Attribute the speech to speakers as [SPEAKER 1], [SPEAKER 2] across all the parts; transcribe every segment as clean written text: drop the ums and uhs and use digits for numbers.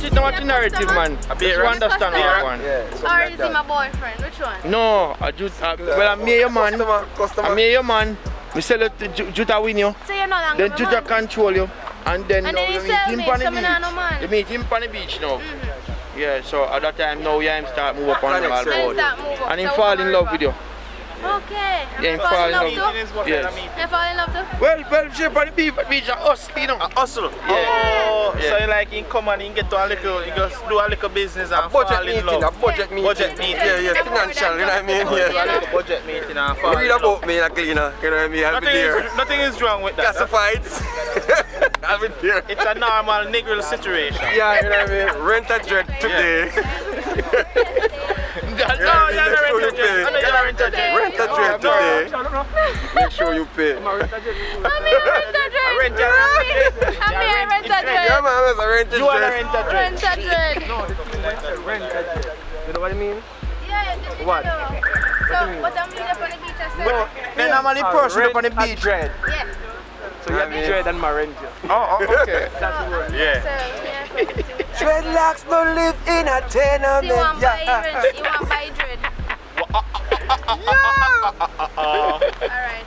[SPEAKER 1] watch the narrative, man. You understand what one.
[SPEAKER 2] Or is he my boyfriend? Which one?
[SPEAKER 1] No, well, I'm your man.
[SPEAKER 3] Customer.
[SPEAKER 1] I'm your man. We sell it to Juta win you.
[SPEAKER 2] So you're no longer
[SPEAKER 1] Then
[SPEAKER 2] my
[SPEAKER 1] Juta
[SPEAKER 2] man.
[SPEAKER 1] control you. And then,
[SPEAKER 2] And
[SPEAKER 1] now
[SPEAKER 2] then
[SPEAKER 1] you
[SPEAKER 2] he
[SPEAKER 1] meet
[SPEAKER 2] sell
[SPEAKER 1] him
[SPEAKER 2] me,
[SPEAKER 1] on the
[SPEAKER 2] so me not no
[SPEAKER 1] beach.
[SPEAKER 2] man.
[SPEAKER 1] You meet him on the beach now. Yeah, so at that time now, yeah, him start move up on the
[SPEAKER 2] And
[SPEAKER 1] board.
[SPEAKER 2] start move up.
[SPEAKER 1] And him
[SPEAKER 2] So
[SPEAKER 1] fall
[SPEAKER 2] we
[SPEAKER 1] in love
[SPEAKER 2] river.
[SPEAKER 1] with you.
[SPEAKER 2] Okay.
[SPEAKER 1] Yeah, him fall in love with you. Yes.
[SPEAKER 2] You fall in love too?
[SPEAKER 1] Well, she on the beach, a hustle, you know.
[SPEAKER 4] A hustle?
[SPEAKER 1] Yeah.
[SPEAKER 4] Oh,
[SPEAKER 1] Yeah.
[SPEAKER 4] so you like he come and he get to a little, he just do a little business and
[SPEAKER 3] Budget
[SPEAKER 4] fall in
[SPEAKER 3] meeting,
[SPEAKER 4] love.
[SPEAKER 3] a budget meeting.
[SPEAKER 4] Budget meeting.
[SPEAKER 3] Yeah, financial, you know what I mean?
[SPEAKER 4] Do a
[SPEAKER 3] Yeah.
[SPEAKER 4] little budget meeting and fall
[SPEAKER 3] Read
[SPEAKER 4] in love.
[SPEAKER 3] about me in a cleaner, you know what I mean? I'll be there.
[SPEAKER 4] Nothing is wrong with that.
[SPEAKER 3] Classifieds. I'll be there.
[SPEAKER 4] It's a normal nigger situation.
[SPEAKER 3] Yeah, you know what I mean? Rent a jet today.
[SPEAKER 4] No, you're not renting a jet. I know you're not renting a jet.
[SPEAKER 3] Rent a jet today. Make sure you pay.
[SPEAKER 2] I'm here rent a jet.
[SPEAKER 4] Rent a jet.
[SPEAKER 2] I'm here rent a
[SPEAKER 3] Yeah,
[SPEAKER 2] jet.
[SPEAKER 3] man, I'm a rent a
[SPEAKER 4] You want to
[SPEAKER 3] jet.
[SPEAKER 4] rent a jet?
[SPEAKER 2] Rent a jet.
[SPEAKER 3] Rent a jet. You know what I mean?
[SPEAKER 2] Yeah,
[SPEAKER 3] What?
[SPEAKER 2] So, what I'm meeting up on the beach, I said?
[SPEAKER 1] Then I'm on the person up on the beach.
[SPEAKER 3] Dread.
[SPEAKER 2] Yeah.
[SPEAKER 3] So you have the dread and my ranger.
[SPEAKER 1] Oh, okay.
[SPEAKER 4] Yeah.
[SPEAKER 3] Dreadlocks don't live in a tenement.
[SPEAKER 2] You want buy dread? You want buy dread? Alright.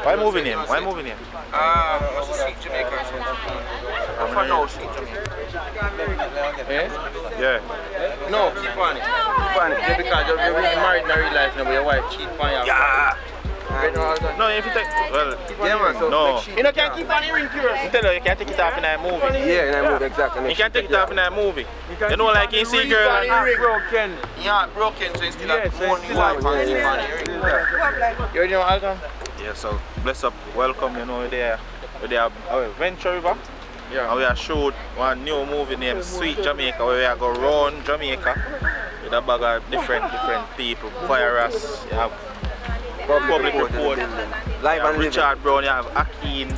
[SPEAKER 4] Why moving him? Why moving him?
[SPEAKER 3] What's the sweet Jamaica or something? For now, sweet Jamaica.
[SPEAKER 4] Yeah.
[SPEAKER 1] No, keep on it. Keep on it. Yeah, because you're married in real life now, but your wife cheat on you.
[SPEAKER 4] Yeah. No, if you take, well,
[SPEAKER 3] Yeah, man, so
[SPEAKER 4] no.
[SPEAKER 3] make sure-
[SPEAKER 1] You know, can't keep on hearing curious.
[SPEAKER 4] I tell you, you can't take it off in a movie.
[SPEAKER 3] Yeah, and I move exactly.
[SPEAKER 4] You can't take it off in a movie. You know, like you see girl and
[SPEAKER 3] broken.
[SPEAKER 1] Yeah, broken, so instead of
[SPEAKER 3] so
[SPEAKER 1] one
[SPEAKER 3] it's
[SPEAKER 1] wife
[SPEAKER 3] still
[SPEAKER 1] and keep on hearing. You already know Alton?
[SPEAKER 4] yeah, so bless up, welcome, you know, we're there Venture River.
[SPEAKER 1] Yeah.
[SPEAKER 4] And we are showed one new movie named Sweet Jamaica, where we are going round Jamaica with a bag of different people, virus, you have public report, you
[SPEAKER 3] Live
[SPEAKER 4] have
[SPEAKER 3] and living.
[SPEAKER 4] Richard Brown, you have Akin,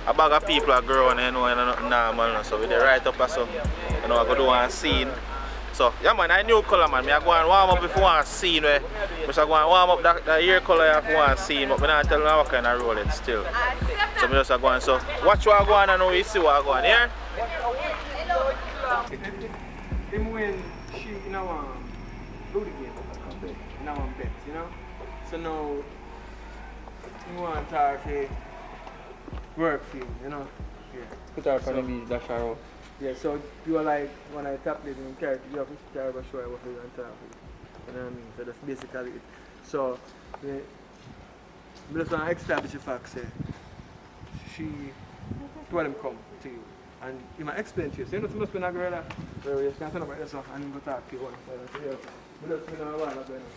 [SPEAKER 4] a bag of people are growing, you know, and nothing normal, so we there right up as some, you know, I go do one scene. So, yeah man, I new colour man, I go and warm up before one scene where I go and warm up that hair colour for one scene, but I don't tell them what kind of roll it still. So I just go and so, watch what I go on and now you see what I go on here.
[SPEAKER 5] Him when she in our booty game, in our bet, you know? So now, you want her to work for you, you know? Yeah.
[SPEAKER 1] Put her up on the beach, dash her out.
[SPEAKER 5] Yeah, so you are like, when I tap this in character, you have to carry a show what you want to have. You know what I mean? So that's basically it. So, I just want to establish the fact, say, she told him come to you. And he might explain to you. So you know, must be a girl that where you can turn about yourself and go talk to you one side. So yeah, we just know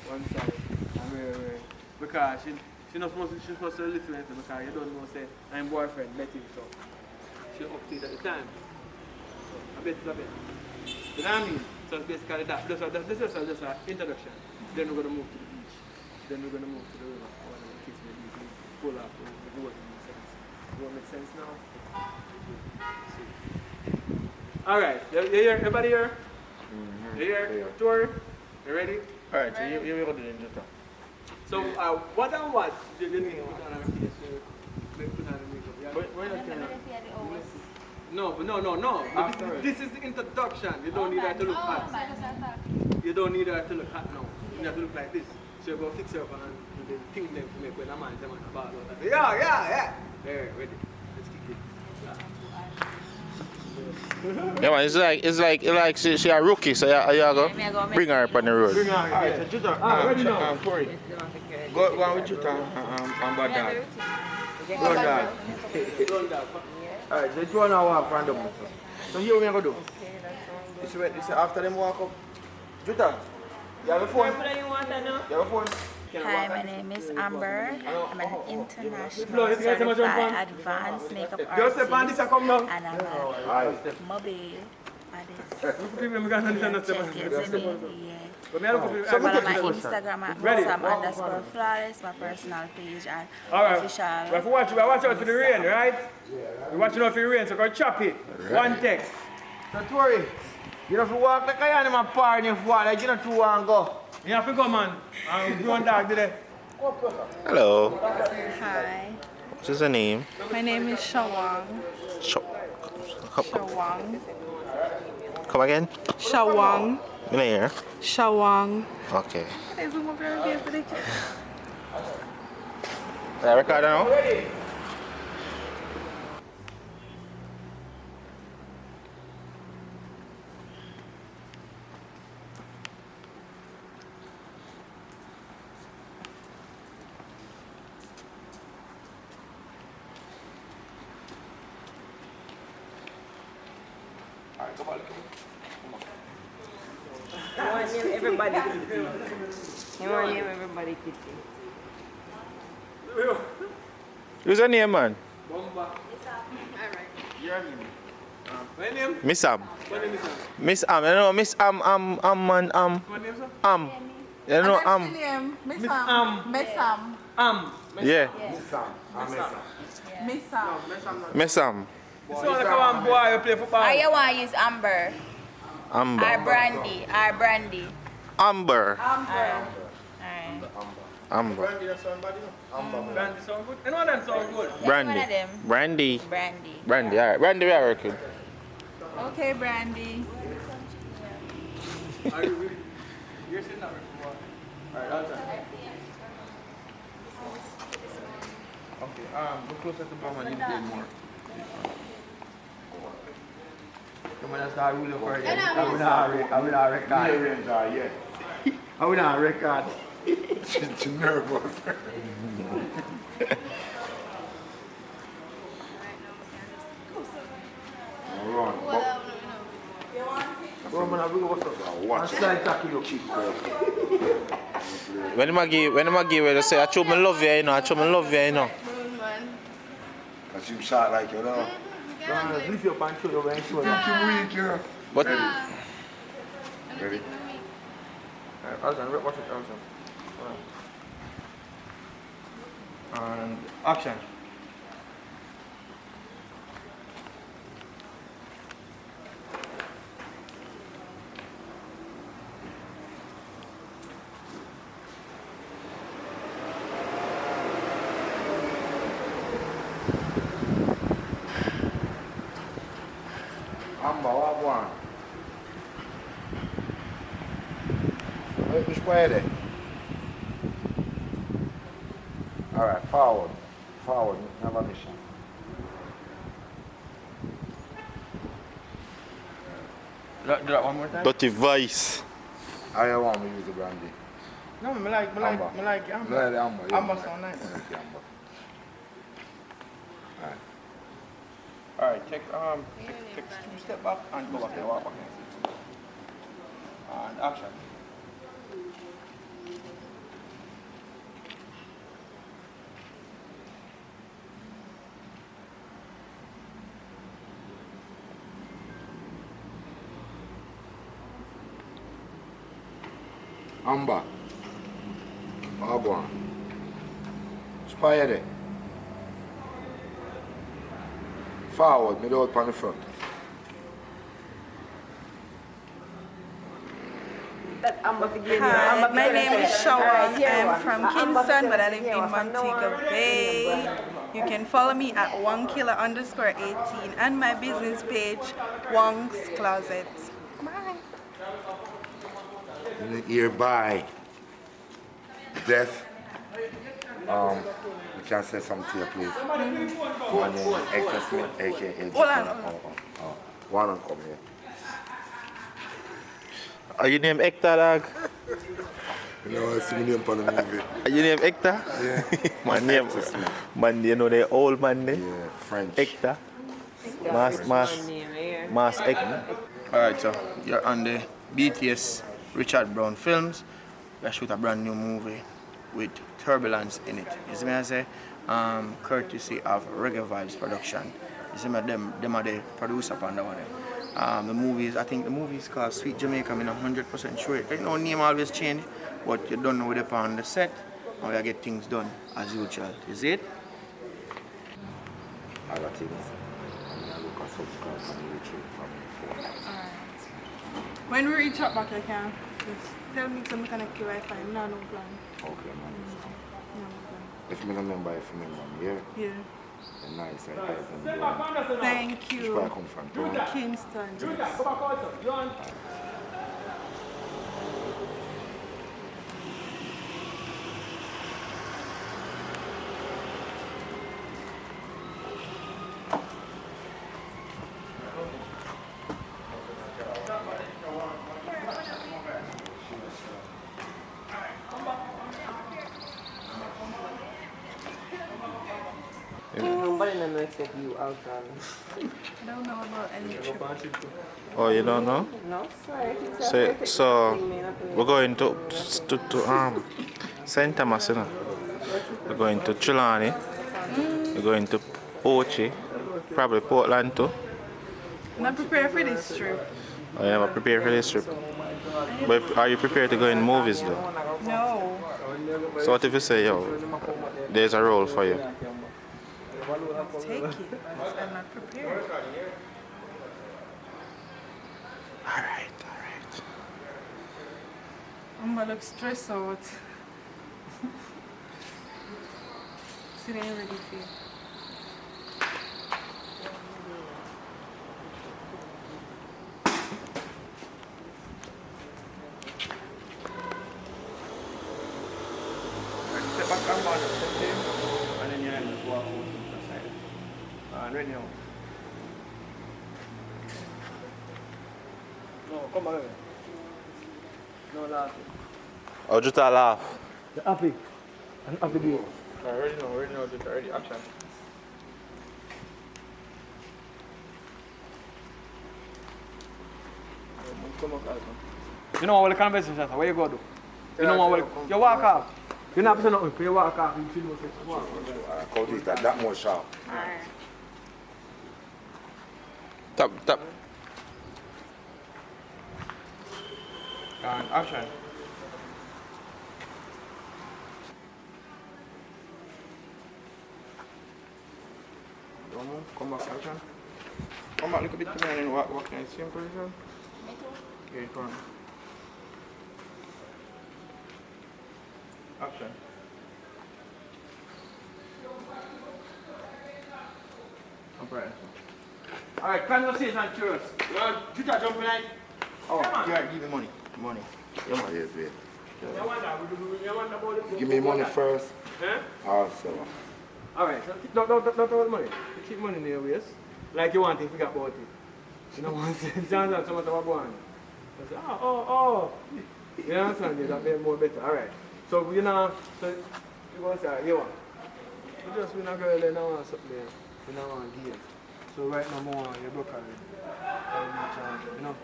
[SPEAKER 5] one side and where because she's supposed to listen to him because you don't know say I'm boyfriend let him so she up to it at the time. So a bit. You know what I mean? So basically that this is just an introduction. Then we're gonna move to the beach. Then we're gonna move to the river. I want to kiss maybe pull up the boat in sense. Does that make sense now? Alright, you here? Everybody here? You here? Tour? You ready?
[SPEAKER 1] Alright, so you go to the Juta.
[SPEAKER 5] So, what and what do you need to put on our face to put on the makeup? Yeah?
[SPEAKER 1] Where you can
[SPEAKER 5] No. This is the introduction. You don't need her to look hot. You don't need her to look hot now. You have to look like this. So you go fix her up and do the thing them to make when a man say man a ball out. Yeah. There, ready. Let's kick it.
[SPEAKER 4] Yeah man, it's like she a rookie, so you go bring her up on the road.
[SPEAKER 5] Bring her
[SPEAKER 1] Alright,
[SPEAKER 5] here.
[SPEAKER 1] so Juta,
[SPEAKER 5] ready now.
[SPEAKER 1] Corey. Go on with Juta and Bad Dog. Go dog.
[SPEAKER 5] Don't that.
[SPEAKER 1] Alright, so you wanna walk from the mountain. So here we are going to do. This is after them walk up. Juta, you have a phone? You have a phone?
[SPEAKER 6] Hi, my name is Amber. I'm an international certified advanced makeup artist and I'm a mobile artist. Follow my Instagram at Sam_flawless, my personal page and official.
[SPEAKER 5] We have to watch out for the rain, right? We're watching out for the rain, so go chop it. One text.
[SPEAKER 1] Don't worry. You don't have to walk like I am in my party if what, like you don't have to want to go.
[SPEAKER 5] You have to go, man. I'm grown dog today.
[SPEAKER 4] Hello.
[SPEAKER 6] Hi,
[SPEAKER 4] What's your name?
[SPEAKER 6] my name is Shawang.
[SPEAKER 4] Come Come again?
[SPEAKER 7] Shawang.
[SPEAKER 4] In here.
[SPEAKER 7] Shawang.
[SPEAKER 4] Okay.
[SPEAKER 7] Can I zoom up your face?
[SPEAKER 4] I record now?
[SPEAKER 8] You want to name everybody Kitty. You want to name everybody Kitty.
[SPEAKER 4] Who's your name, man?
[SPEAKER 5] My name?
[SPEAKER 4] Miss Am.
[SPEAKER 5] What name is that?
[SPEAKER 4] Miss Am. You know Miss Am, man,
[SPEAKER 5] What name, sir?
[SPEAKER 4] Am. You know Am.
[SPEAKER 7] Miss Am.
[SPEAKER 4] Yeah. Miss Am.
[SPEAKER 5] So like one boy you play football.
[SPEAKER 6] I want to use Amber. Or
[SPEAKER 4] Amber.
[SPEAKER 6] Brandy. Or Brandy.
[SPEAKER 4] Amber.
[SPEAKER 6] Alright.
[SPEAKER 4] Amber.
[SPEAKER 5] Brandy sound good? I know that sound good.
[SPEAKER 4] Brandy.
[SPEAKER 6] One of them.
[SPEAKER 4] Brandy.
[SPEAKER 6] Brandy.
[SPEAKER 4] Brandy. Alright. Brandy, we are working.
[SPEAKER 7] Okay, Brandy.
[SPEAKER 5] Are you really? You're sitting there. Alright, Alton. Okay, go closer to Mama, you need more. Come on, that's how we look for it. I will not record. I will not record.
[SPEAKER 9] She's nervous.
[SPEAKER 4] When I give it, I say, I show me love you, you know. I show me love you, you know.
[SPEAKER 9] Cause you shot like you know.
[SPEAKER 5] Lift your pants, show your way, show your
[SPEAKER 9] Weak, yeah.
[SPEAKER 4] But
[SPEAKER 9] Ready?
[SPEAKER 5] Alton, watch it, Alton. And action.
[SPEAKER 9] Amber, what one? Which way there? Alright, forward. Forward, never mission.
[SPEAKER 5] Do that one more time.
[SPEAKER 4] dirty vice.
[SPEAKER 9] I want me to use the brandy.
[SPEAKER 5] No, I like
[SPEAKER 9] Amber.
[SPEAKER 5] Amber.
[SPEAKER 9] No, the amber. Yeah,
[SPEAKER 5] Amber sound nice.
[SPEAKER 9] I like the amber. Alright.
[SPEAKER 5] Alright, take two step back and go back and walk back. And action.
[SPEAKER 9] Amber. What one? Spy there. Forward, middle out on the front.
[SPEAKER 7] Hi, my name is Shawang. I'm from Kingston, but I live in Montego Bay. You can follow me at 1killer_18 and my business page, Wong's Closet. Bye.
[SPEAKER 9] Hereby death. You can say something to you, please. My name is Hector Smith, aka
[SPEAKER 7] Hold on.
[SPEAKER 9] One on come here.
[SPEAKER 4] Are you named Hector, dog?
[SPEAKER 9] You know, I see my name on the movie.
[SPEAKER 4] Are you named Hector?
[SPEAKER 9] Yeah.
[SPEAKER 4] My name,
[SPEAKER 9] Hector Smith.
[SPEAKER 4] man, you know the old man there?
[SPEAKER 9] Yeah, French.
[SPEAKER 4] Hector. Mass Hector.
[SPEAKER 5] Alright, so you're on the BTS Richard Brown Films. They shoot a brand new movie with turbulence in it. You see me I say? Courtesy of Reggae Vibes Production. You see me, them are the producer upon that one. The movies, I think the movie is called Sweet Jamaica. I'm not 100% sure. You know, name always change, but you don't know where they're on the set, and we get things done as usual. Is it?
[SPEAKER 9] Other things. I look at subscribe and YouTube from the phone.
[SPEAKER 7] When we reach up back, I can just tell me some connect to Wi-Fi. No plan.
[SPEAKER 9] Okay, man.
[SPEAKER 7] No plan.
[SPEAKER 9] If me remember, if you remember, yeah.
[SPEAKER 7] Yeah.
[SPEAKER 9] The nice right.
[SPEAKER 7] Thank you.
[SPEAKER 9] Where I come from? Town?
[SPEAKER 7] Kingston.
[SPEAKER 5] Yes. Go back also. You want?
[SPEAKER 8] Nobody knows except you, Alton.
[SPEAKER 7] I don't know about any trip.
[SPEAKER 4] Oh, you don't know?
[SPEAKER 8] No, sorry.
[SPEAKER 4] So we're going to St. Thomas, you know. We're going to Trelawney. We're going to Ochi. Probably Portland too.
[SPEAKER 7] I'm not prepared for this trip.
[SPEAKER 4] Oh, you never prepared for this trip? But are you prepared to go in movies though?
[SPEAKER 7] No.
[SPEAKER 4] So what if you say, yo, there's a role for you?
[SPEAKER 7] Take it. I'm not prepared.
[SPEAKER 4] Alright.
[SPEAKER 7] I'm gonna look stressed out. It ain't ready for you.
[SPEAKER 5] Step back and back, step in, and then you just walk out to the side. And right now. No, come on. No laughing.
[SPEAKER 4] Oh, just a laugh.
[SPEAKER 5] You're happy. I'm happy to you. Already know, just already action. Come on, Alton. You know what the conversation is, where you go do? You know what, you walk off. You're not saying nothing, you walk off, you feel no sex. Walk.
[SPEAKER 9] Cody, that more sharp.
[SPEAKER 4] Tap.
[SPEAKER 5] And action. Come back, action. Come back a little bit to me and then walk in the same position. Yeah, come on. Action. Alright. Alright, conversation curious. You want you jump in like? Oh, yeah, give me money. Money.
[SPEAKER 9] Yeah, man. Yes, wait. Give me money first. Also.
[SPEAKER 5] Alright, so don't talk money. You keep money in your waist. Like you want to forget about it. You know what I'm saying? It sounds like someone to go on. I say, oh. You understand? That makes more better. Alright. So you know, so you go say, you want. You just win a girl and now want something there. You know want game. So right now more you broke already. You know?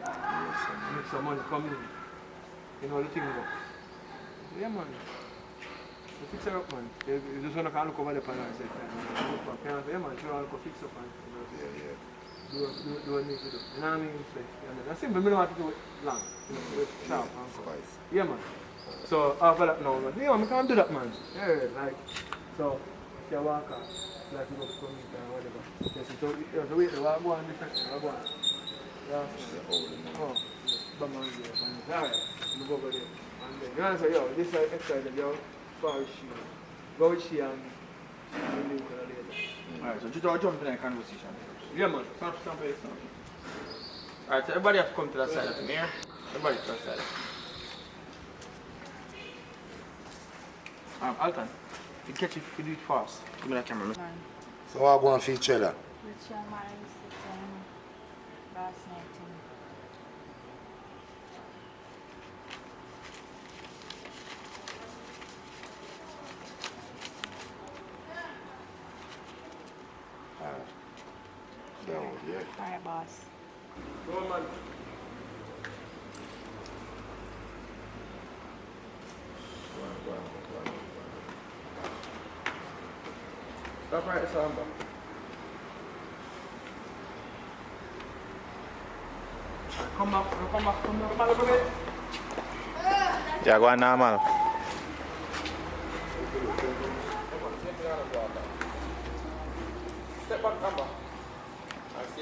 [SPEAKER 5] Make some money come in. You know the thing go. Yeah man. You fix it up man. You just wanna look over the panel and say, yeah man, you wanna go fix up and do what you need to do. You know what I mean? That's simple, I don't want to do it long. You know, do it sharp and spice. Yeah man. So after that now, man, yeah, I can't do that man. Yeah, like, so if you walk out, like you go to meet or whatever. Yes, so you have to wait, you walk on different, you walk on. Yeah. Oh, but man, yeah, alright, you go over there. And then you want to say, yo, this is excited, yo, far with she. Go with she and we'll leave her later. Alright, so just jump in that conversation first. Yeah man, stand place now. Alright, so everybody have to come to that side of me here. Everybody to that side. Alton, you catch it if you do it fast. Give me that camera.
[SPEAKER 9] So I go and feed cheddar.
[SPEAKER 6] Which your marriage last night. Alright, boss.
[SPEAKER 5] Go on, man. Stop right the sound, bro. Come back a little bit.
[SPEAKER 4] Yeah, go on normal.
[SPEAKER 5] Step back, come back.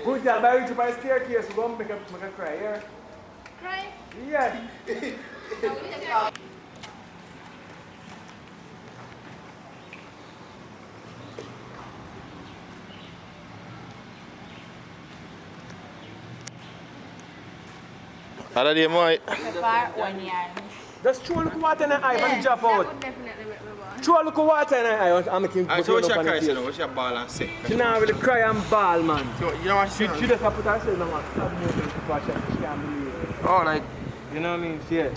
[SPEAKER 5] Good girl, by reach by staircase, we're going to make a cry, here.
[SPEAKER 2] Cry?
[SPEAKER 5] Yeah.
[SPEAKER 4] Other day, my.
[SPEAKER 6] Pepper, onion.
[SPEAKER 5] Just throw a little water in the eye and drop
[SPEAKER 2] That
[SPEAKER 5] out.
[SPEAKER 2] would definitely make me want.
[SPEAKER 5] Throw a little water in the eye and make him
[SPEAKER 1] Alright,
[SPEAKER 5] put
[SPEAKER 1] so what's
[SPEAKER 5] it
[SPEAKER 1] your
[SPEAKER 5] up on
[SPEAKER 1] cry,
[SPEAKER 5] his
[SPEAKER 1] you
[SPEAKER 5] face.
[SPEAKER 1] know? What's your ball and sick?
[SPEAKER 5] She now really cry and ball, man.
[SPEAKER 1] So, you know what
[SPEAKER 5] She
[SPEAKER 1] she
[SPEAKER 5] just have put herself in a sad moment to watch her. She can't believe it.
[SPEAKER 1] Oh, like,
[SPEAKER 5] You know what I mean? Yeah.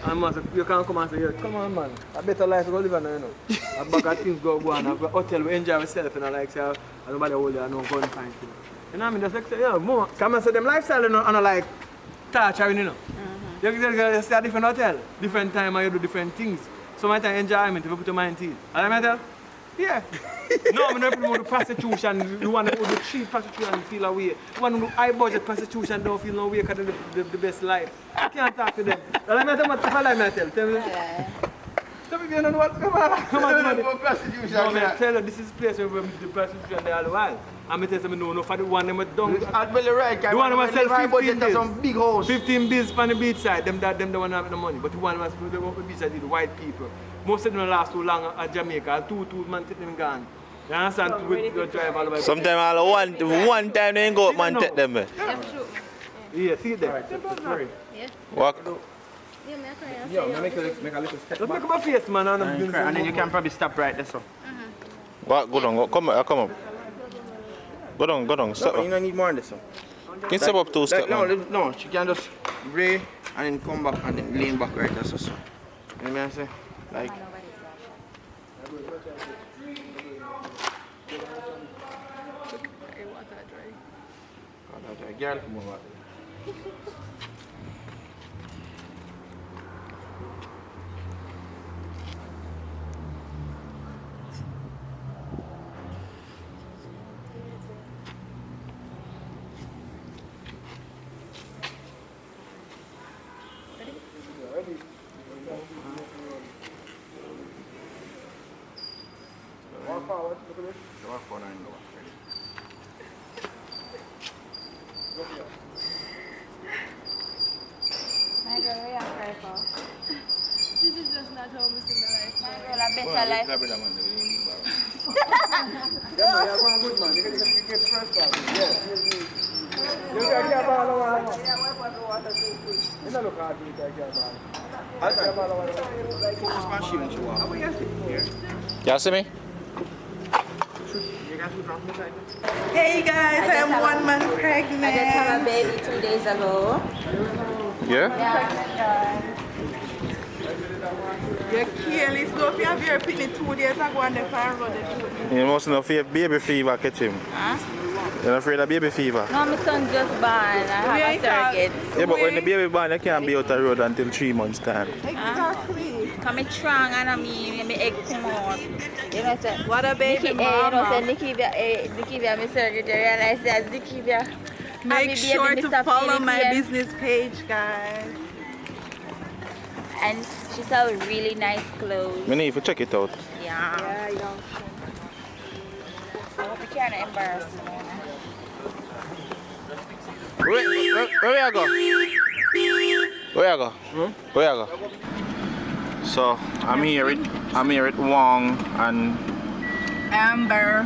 [SPEAKER 5] And man, you can't come and say, yeah, come on, man. A better life we go live on, you know. A bag of things go on. A hotel, we enjoy ourselves, you know, like say, nobody hold you, no gun fight, you know. You know what I mean? Just like say, yeah, more. Come and say, them lifestyle, you know, and like, torturing, you know. You stay at different hotel, different time, and you do different things. Sometimes enjoyment, if you put your mind to it. And I tell? Yeah. No, I'm not putting the prostitution. You want to do cheap prostitution and feel away. You want to do high budget prostitution, don't feel no way because it's the best life. You can't talk to them. And I'm not telling you what I tell me. Some of you don't know what come on.
[SPEAKER 1] prostitution.
[SPEAKER 5] No, man, tell you, this is the place where we do prostitution there all the while. I'm going to tell you, no, for the one them down.
[SPEAKER 1] I'd really right,
[SPEAKER 5] The one who sell 15 bills.
[SPEAKER 1] some big house.
[SPEAKER 5] 15 bills on the beach side, them the one have the money. But the one who the beach side is the white people. Most of them don't last too long at Jamaica. Two man take them gone. You understand? We drive all the way.
[SPEAKER 4] Sometimes all one time they ain't go up man take them.
[SPEAKER 5] Yeah, see it there.
[SPEAKER 2] Yeah.
[SPEAKER 4] Walk.
[SPEAKER 2] Yeah, me cry and
[SPEAKER 1] Yo,
[SPEAKER 2] say,
[SPEAKER 1] make a little step
[SPEAKER 5] Just make up a face, man.
[SPEAKER 1] and then you can probably stop right there, so.
[SPEAKER 4] Walk, go down. Come up. Go down. Step
[SPEAKER 1] You
[SPEAKER 4] up.
[SPEAKER 1] don't need more than this, so.
[SPEAKER 4] Can you step up 2 steps?
[SPEAKER 1] No, she can just ray and then come back and then lean back right there, so. You know what I'm saying? Like. Girl, come over.
[SPEAKER 5] Walk forward, look at this.
[SPEAKER 1] Walk forward and go back.
[SPEAKER 6] My girl, we are cry for.
[SPEAKER 2] this is just not how we see my life.
[SPEAKER 6] My girl, a better life.
[SPEAKER 5] Yeah, man, you're going good, man. You get the first part. Yeah. You can get a ball of water. You don't look hard to get a ball. I'll get a ball of water.
[SPEAKER 1] Focus my shield and she walk.
[SPEAKER 4] You see me?
[SPEAKER 1] You can shoot from the side.
[SPEAKER 7] Hey guys, I'm 1 month
[SPEAKER 6] I just had a
[SPEAKER 7] pregnant.
[SPEAKER 6] baby 2 days ago.
[SPEAKER 4] Yeah?
[SPEAKER 7] You're careless. Go if you have your picnic 2 days ago and then find road it.
[SPEAKER 4] You must not fear baby fever catch him.
[SPEAKER 6] Huh?
[SPEAKER 4] You're not afraid of baby fever?
[SPEAKER 6] No, my son just born. I have a surrogate.
[SPEAKER 4] Yeah, but when the baby born, you can't be out the road until 3 months time.
[SPEAKER 7] Exactly.
[SPEAKER 6] Come me strong and I mean, my egg come out. You know, say,
[SPEAKER 7] What a baby
[SPEAKER 6] Nikki, you know, say
[SPEAKER 7] mama.
[SPEAKER 6] Nikki, my surrogate, and I said, Nikki,
[SPEAKER 7] Make sure to follow my business page, guys.
[SPEAKER 6] And she sell really nice clothes.
[SPEAKER 4] We need to check it out.
[SPEAKER 6] Yeah.
[SPEAKER 7] you know.
[SPEAKER 6] I hope you can't embarrass me.
[SPEAKER 4] Where you go? Where you go? Where you go? So I'm here with Wong and Amber.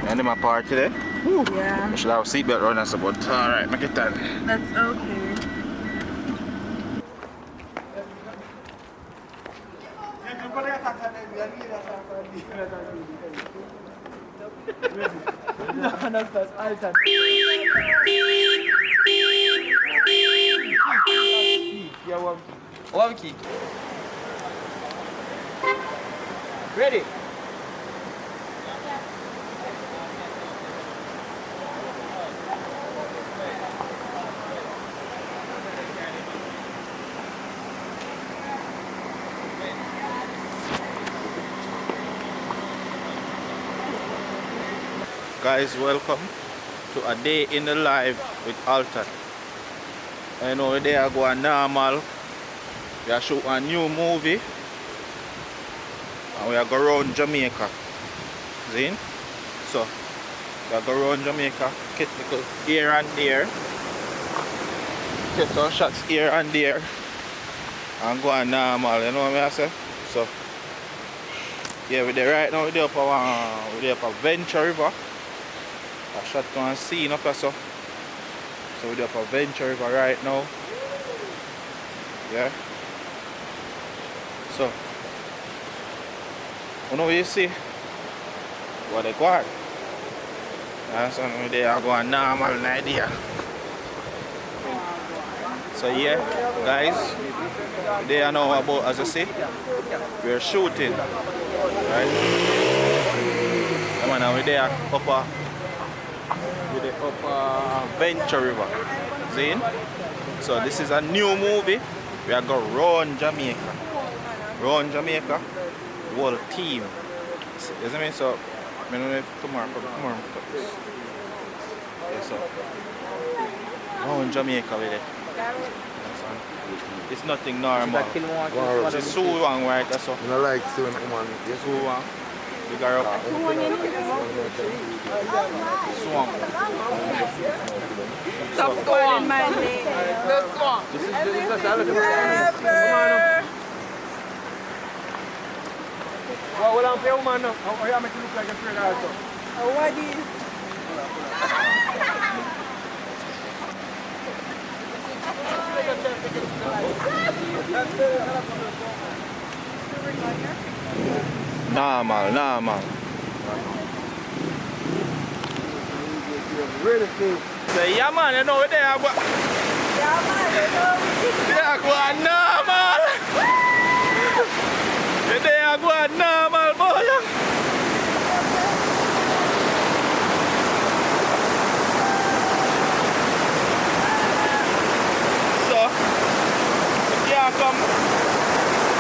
[SPEAKER 4] And my party today.
[SPEAKER 7] Yeah,
[SPEAKER 4] I should have a seatbelt on us, but alright, make it done.
[SPEAKER 7] that's okay.
[SPEAKER 5] That's Alton. Yeah,
[SPEAKER 1] One key.
[SPEAKER 5] ready?
[SPEAKER 4] Guys, welcome to a day in the life with Alton. I know they are going normal. We are shooting a new movie. And we are going around Jamaica. See? So, we are going around Jamaica, get little here and there. Get some shots here and there. And go on normal, you know what I say? So, yeah, we're there right now, we're up a Venture River. I shot to a scene up there, so So we're up a Venture River right now. Yeah. So, you know what you see? What they got? That's something they are going normal idea. So yeah, guys, they are now about, as you see, we're shooting. Right? Come on, now we're there upper Venture River. See? So this is a new movie. We are going round Jamaica. Round Jamaica, the whole team. You see me? So I don't know if tomorrow. Yeah, so round Jamaica with it. It's nothing normal. It's Suwang right? That's all.
[SPEAKER 9] I don't like seeing woman.
[SPEAKER 4] Suwang. We got up. Suwang.
[SPEAKER 7] Stop calling my name.
[SPEAKER 5] This is a salad. Well, I'm a woman now. I make you look like a friend also.
[SPEAKER 7] What is?
[SPEAKER 4] Normal.
[SPEAKER 5] Really cool.
[SPEAKER 4] Say, yeah man, you know what they are.
[SPEAKER 7] Yeah, man, you know.
[SPEAKER 4] They are going normal. They are going normal, boy. So, if you come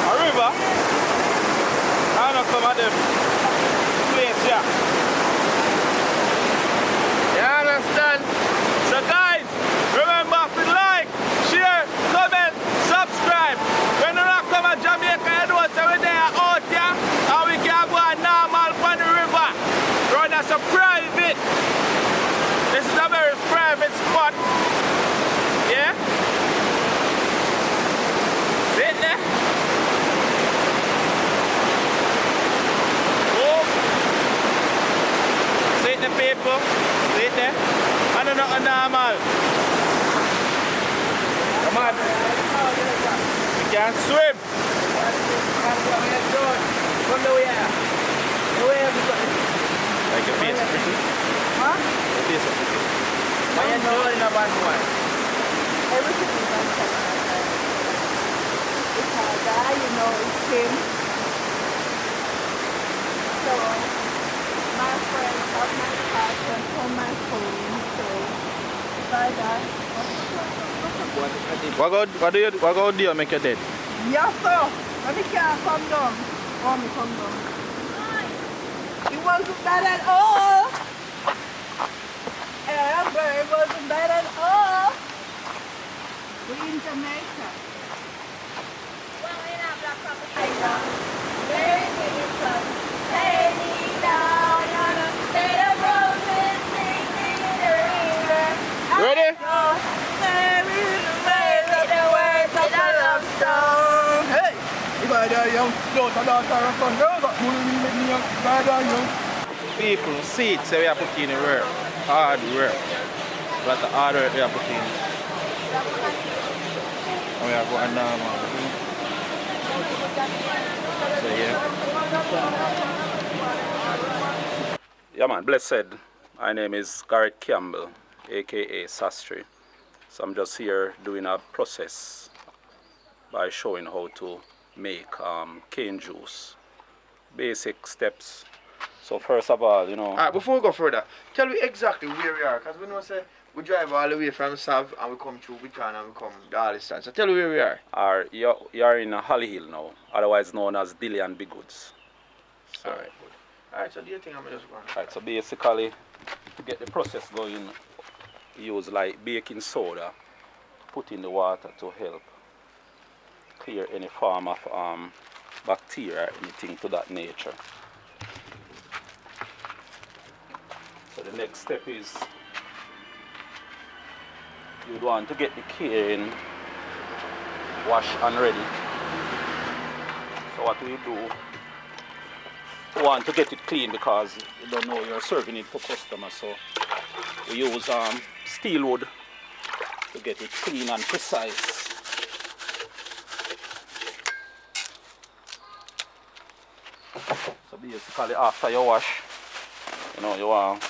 [SPEAKER 4] a river, I don't come at them place here. You understand? So guys, remember to like, share, comment, subscribe. When you not come at Jamaica, you know so we're there out here and we can go normal on the river. Run as a private. This is a very private spot. Yeah? See it there? Oh. See it the people? See it there? I don't know normal. Come on. We can swim.
[SPEAKER 8] From the way out. The way out.
[SPEAKER 4] Like your face is pretty.
[SPEAKER 7] Huh?
[SPEAKER 4] Your face is pretty.
[SPEAKER 8] Why you not in a bad one?
[SPEAKER 7] Everything is on camera. Because you know, it's him. So, my friend got my passport from my phone. So, by that.
[SPEAKER 4] What go do you make you dead?
[SPEAKER 7] Yes, sir. Let me can't come down. Oh, me come down. It wasn't bad at all. Amber, it wasn't bad at all. We're in Jamaica. Well, we're not black propaganda. Very beautiful. Lay me down on a bed of roses, singing in the river.
[SPEAKER 4] Ready? People see it, say we are putting in work, hard work. But the hard work we are putting in. And we are going normal. So yeah.
[SPEAKER 10] Yeah man, blessed. My name is Garrett Campbell, aka Sastry. So I'm just here doing a process by showing how to make cane juice. Basic steps. So first of all, you know.
[SPEAKER 1] Alright, before we go further, tell me exactly where we are, because we know say we drive all the way from Sav and we come through Bitan and we come all this time. So tell me where we are.
[SPEAKER 10] You're in Holly Hill now, otherwise known as Dilly and Big Woods. So,
[SPEAKER 1] Alright, good. Alright, so do you think I'm just going?
[SPEAKER 10] Alright, so basically to get the process going, use like baking soda, put in the water to help clear any form of bacteria or anything to that nature. So the next step is you'd want to get the cane washed and ready. So what we do, we want to get it clean because you don't know you're serving it for customers. So we use steel wood to get it clean and precise. So basically after you wash, you know, you want to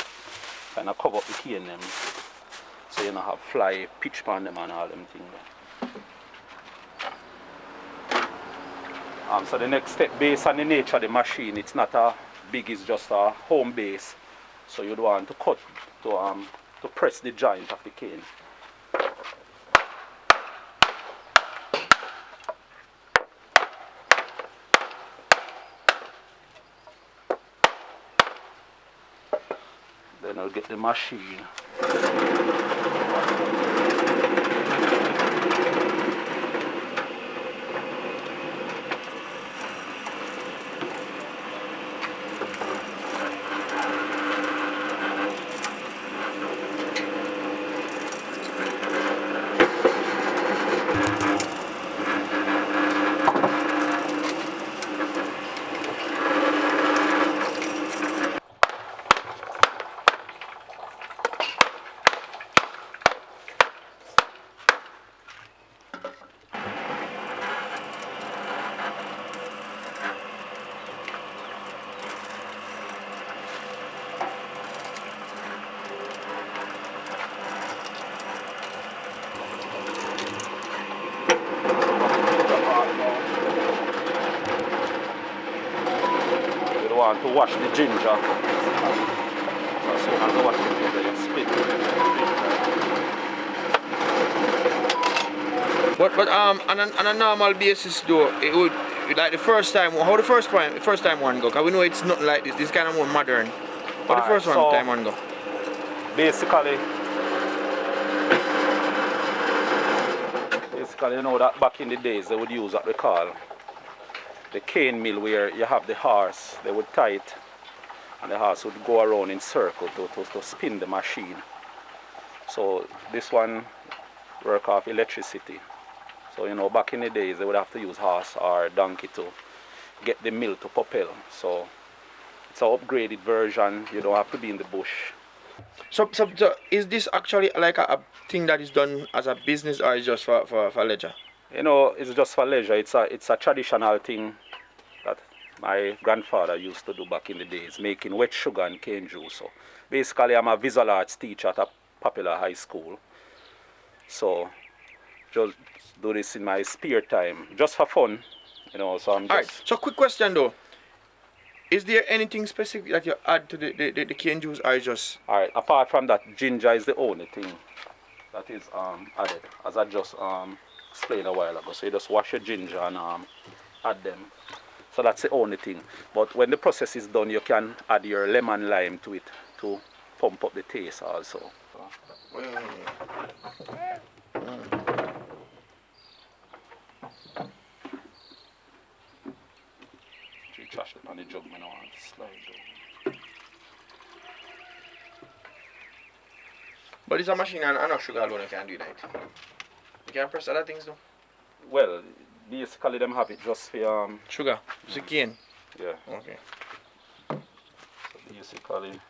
[SPEAKER 10] kind of cover up the cane them so you don't have fly, pitch on them and all them things. So the next step, based on the nature of the machine, it's not a big, it's just a home base. So you'd want to cut to press the joint of the cane. Then I'll get the machine. Want to wash the ginger. So as soon as you wash the ginger, you spit the
[SPEAKER 1] But on a normal basis though, it would like the first time. How the first time one go? Cause we know it's not like this. This kind of more modern. How the first time one go?
[SPEAKER 10] Basically, you know that back in the days they would use what we call the cane mill, where you have the horse, they would tie it and the horse would go around in circle to spin the machine. So this one work off electricity. So you know, back in the days they would have to use horse or donkey to get the mill to propel. So it's an upgraded version, you don't have to be in the bush.
[SPEAKER 1] So is this actually like a thing that is done as a business or is just for leisure?
[SPEAKER 10] You know, it's just for leisure. It's a traditional thing that my grandfather used to do back in the days, making wet sugar and cane juice. So basically, I'm a visual arts teacher at a popular high school. So just do this in my spare time, just for fun, you know. So I'm just.
[SPEAKER 1] Alright. So quick question though. Is there anything specific that you add to the cane juice, or just?
[SPEAKER 10] Alright. Apart from that, ginger is the only thing that is added, as I just explained a while ago. So you just wash your ginger and add them. So that's the only thing. But when the process is done, you can add your lemon lime to it to pump up the taste also. Trash it on the jug, man. I want to slide down.
[SPEAKER 1] But it's a machine and enough sugar alone you can do that. You can press other things though?
[SPEAKER 10] Well, basically them have it just for
[SPEAKER 1] sugar. It's a cane.
[SPEAKER 10] Yeah.
[SPEAKER 1] Okay.
[SPEAKER 10] So basically